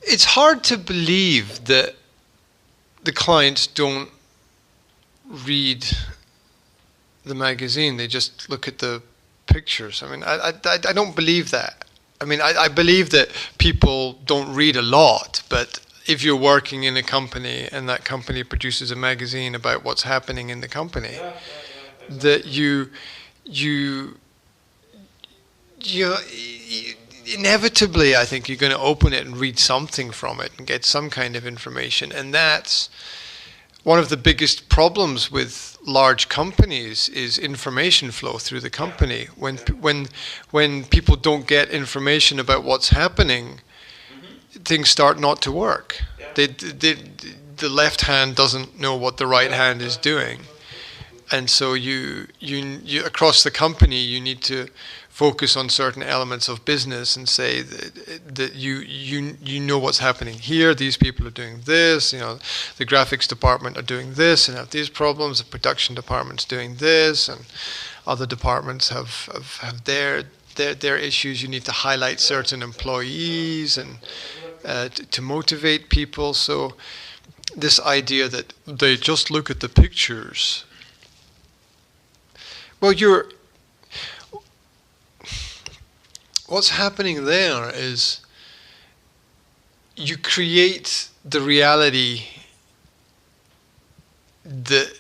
It's hard to believe that the clients don't read the magazine. They just look at the pictures. I mean, I don't believe that. I mean, I believe that people don't read a lot, but if you're working in a company and that company produces a magazine about what's happening in the company, that you inevitably, I think you're going to open it and read something from it and get some kind of information. And that's one of the biggest problems with large companies is information flow through the company. When people don't get information about what's happening, things start not to work. The left hand doesn't know what the right hand is doing. And so you across the company, you need to focus on certain elements of business and say that you know what's happening here. These people are doing this. You know, the graphics department are doing this and have these problems. The production department's doing this, and other departments have their issues. You need to highlight certain employees and to motivate people. So this idea that they just look at the pictures. Well, what's happening there is you create the reality that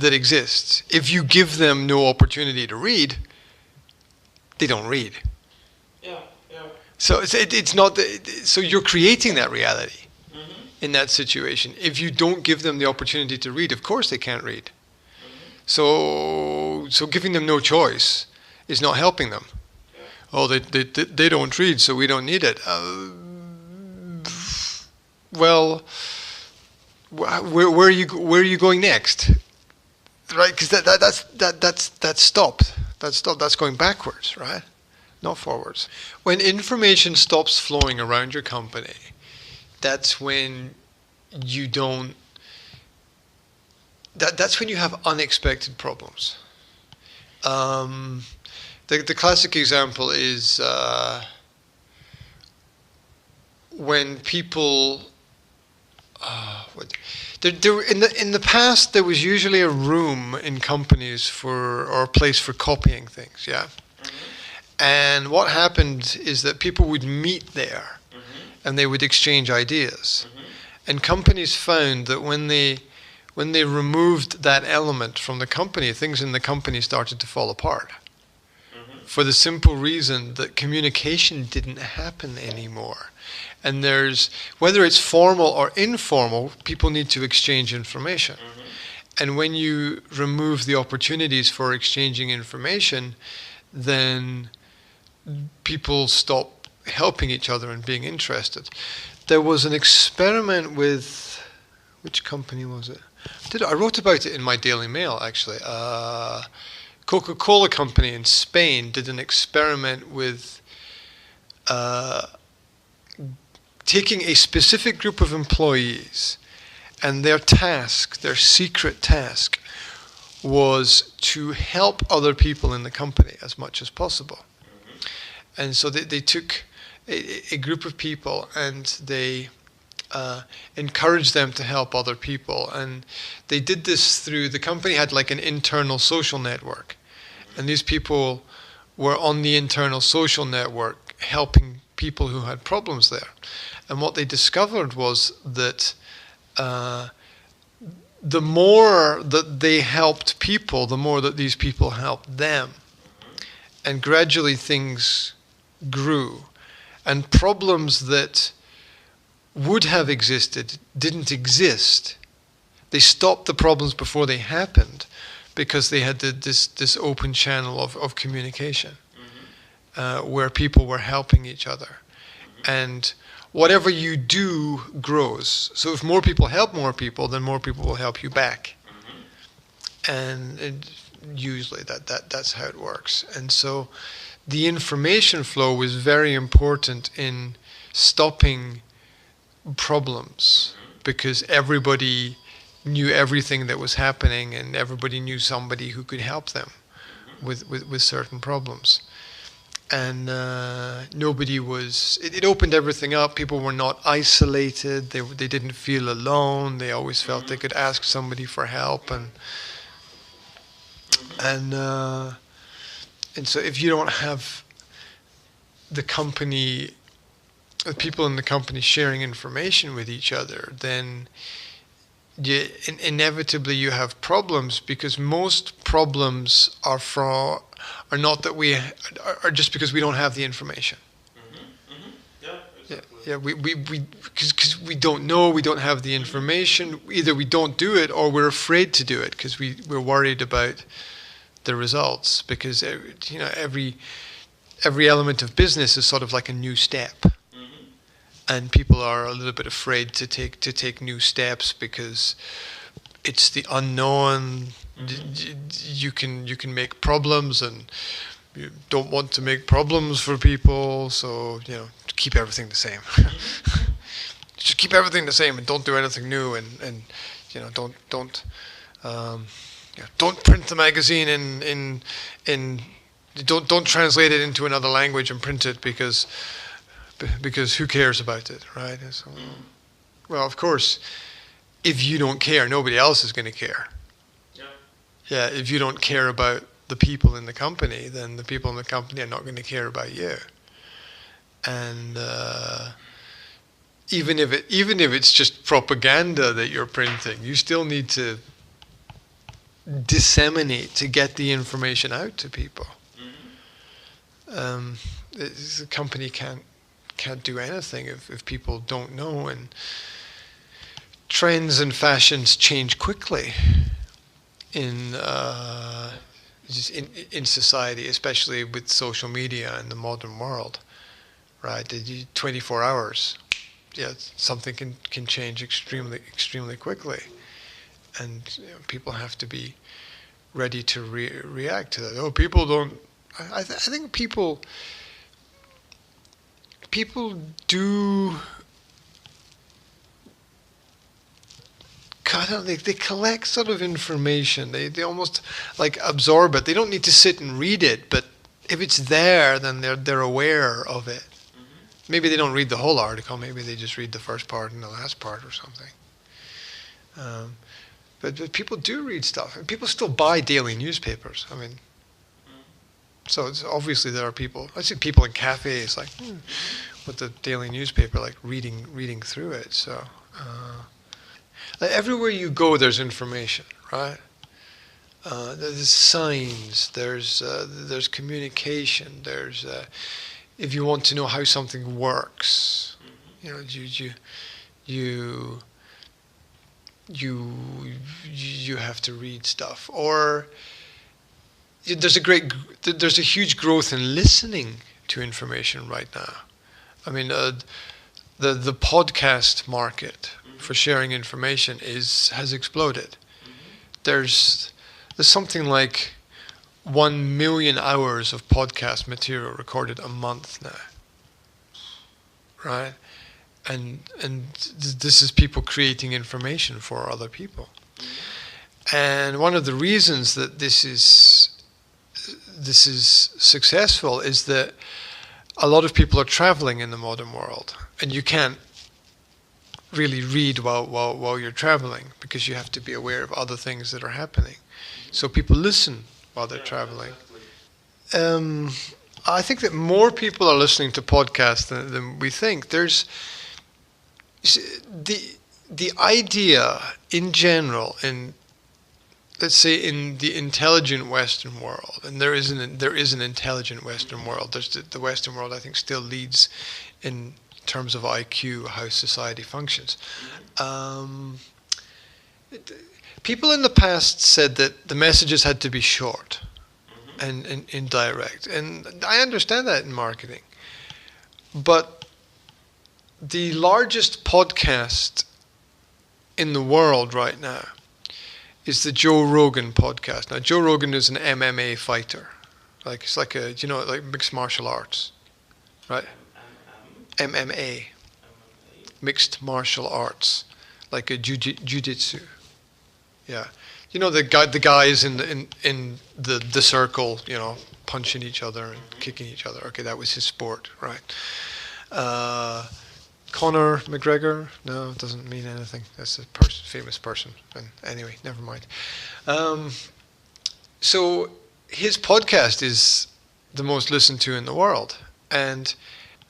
exists. If you give them no opportunity to read, they don't read. Yeah. So it's not. So you're creating that reality in that situation. If you don't give them the opportunity to read, of course they can't read. So giving them no choice is not helping them. Oh, they don't read, so we don't need it. Well, where are you going next? Right? Because that's stopped. That's going backwards, right? Not forwards. When information stops flowing around your company, that's when you don't. That's when you have unexpected problems. The classic example is when people. In the past, there was usually a room in companies or a place for copying things. Yeah. And what happened is that people would meet there, and they would exchange ideas. And companies found that when they removed that element from the company, things in the company started to fall apart. For the simple reason that communication didn't happen anymore. And whether it's formal or informal, people need to exchange information. And when you remove the opportunities for exchanging information, then people stop helping each other and being interested. There was an experiment with, which company was it? I wrote about it in my Daily Mail, actually. Coca-Cola company in Spain did an experiment with taking a specific group of employees, and their secret task, was to help other people in the company as much as possible. And so they took a group of people and they encouraged them to help other people. And they did this through, the company had like an internal social network. And these people were on the internal social network helping people who had problems there. And what they discovered was that the more that they helped people, the more that these people helped them. And gradually things grew. And problems that would have existed didn't exist. They stopped the problems before they happened because they had this open channel of communication where people were helping each other. And whatever you do grows. So if more people help more people, then more people will help you back. And usually that's how it works. And so the information flow was very important in stopping problems because everybody knew everything that was happening and everybody knew somebody who could help them with certain problems. and nobody was. It opened everything up. People were not isolated. They didn't feel alone. They always felt they could ask somebody for help, and so if you don't have the people in the company sharing information with each other, then inevitably you have problems, because most problems are just because we don't have the information. Yeah, exactly. Yeah, because we don't know, we don't have the information. Either we don't do it, or we're afraid to do it because we're worried about the results. Because every element of business is sort of like a new step. And people are a little bit afraid to take new steps because it's the unknown. You can make problems, and you don't want to make problems for people. So keep everything the same. Just keep everything the same, and don't do anything new. And don't print the magazine in don't translate it into another language and print it because who cares about it, right? So, well, of course, if you don't care, nobody else is going to care. Yeah, if you don't care about the people in the company, then the people in the company are not going to care about you. And even if it's just propaganda that you're printing, you still need to disseminate to get the information out to people. The company can't do anything if people don't know, and trends and fashions change quickly in society, especially with social media and the modern world, right? 24 hours, something can change extremely quickly, and people have to be ready to react to that. Oh, people don't. I think people do. They collect sort of information. They almost like absorb it. They don't need to sit and read it, but if it's there, then they're aware of it. Maybe they don't read the whole article. Maybe they just read the first part and the last part or something. But people do read stuff, and people still buy daily newspapers. I mean, so it's obviously there are people. I see people in cafes like with the daily newspaper, like reading through it. So like everywhere you go, there's information, right? There's signs. There's communication. There's if you want to know how something works, you have to read stuff. Or there's a huge growth in listening to information right now. I mean, the podcast market for sharing information has exploded. There's something like 1 million hours of podcast material recorded a month now, right? And this is people creating information for other people. And one of the reasons that this is successful is that a lot of people are traveling in the modern world, and you can't really read while you're traveling because you have to be aware of other things that are happening. So people listen while they're traveling. I think that more people are listening to podcasts than we think. There's the idea in general, in let's say in the intelligent Western world, and there is an intelligent Western world. There's the Western world, I think, still leads in terms of IQ, how society functions. People in the past said that the messages had to be short and indirect, and I understand that in marketing. But the largest podcast in the world right now is the Joe Rogan podcast. Now, Joe Rogan is an MMA fighter, it's like like mixed martial arts, right? MMA, mixed martial arts, like a jiu-jitsu. Yeah, the guys in the circle, punching each other and kicking each other. Okay, that was his sport, right? Conor McGregor, no, it doesn't mean anything. That's a famous person. And anyway, never mind. So his podcast is the most listened to in the world, and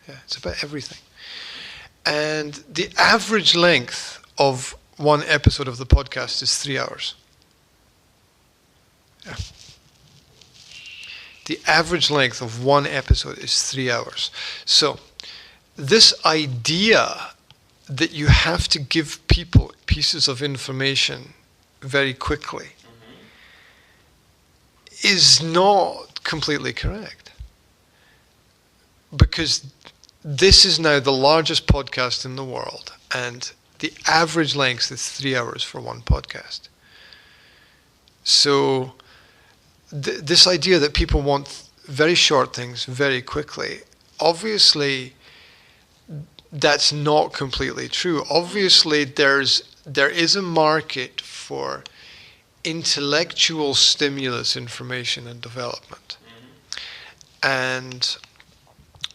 it's about everything. And the average length of one episode of the podcast is 3 hours. Yeah. The average length of one episode is 3 hours. So this idea that you have to give people pieces of information very quickly is not completely correct. Because this is now the largest podcast in the world, and the average length is 3 hours for one podcast. So this idea that people want very short things very quickly, obviously that's not completely true. Obviously there is a market for intellectual stimulus, information and development. And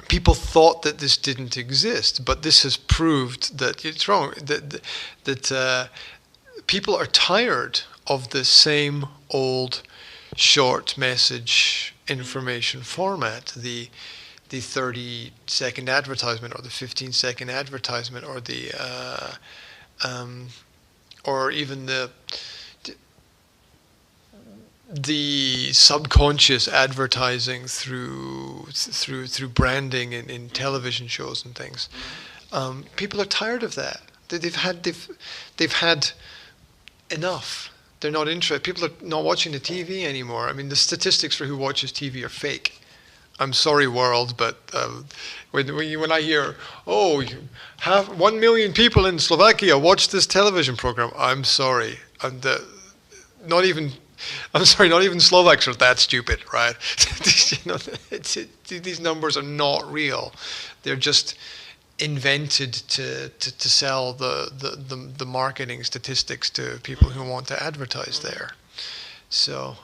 people thought that this didn't exist, but this has proved that it's wrong, that people are tired of the same old short message information format, the 30-second advertisement or the 15-second advertisement or the or even the subconscious advertising through branding in television shows and things. People are tired of that. They've had enough. They're not interested. People are not watching the TV anymore. I mean, the statistics for who watches TV are fake. I'm sorry, world, but when I hear, 1 million people in Slovakia watch this television program, I'm sorry. Not even Slovaks are that stupid, right? These numbers are not real. They're just invented to sell the marketing statistics to people who want to advertise there. So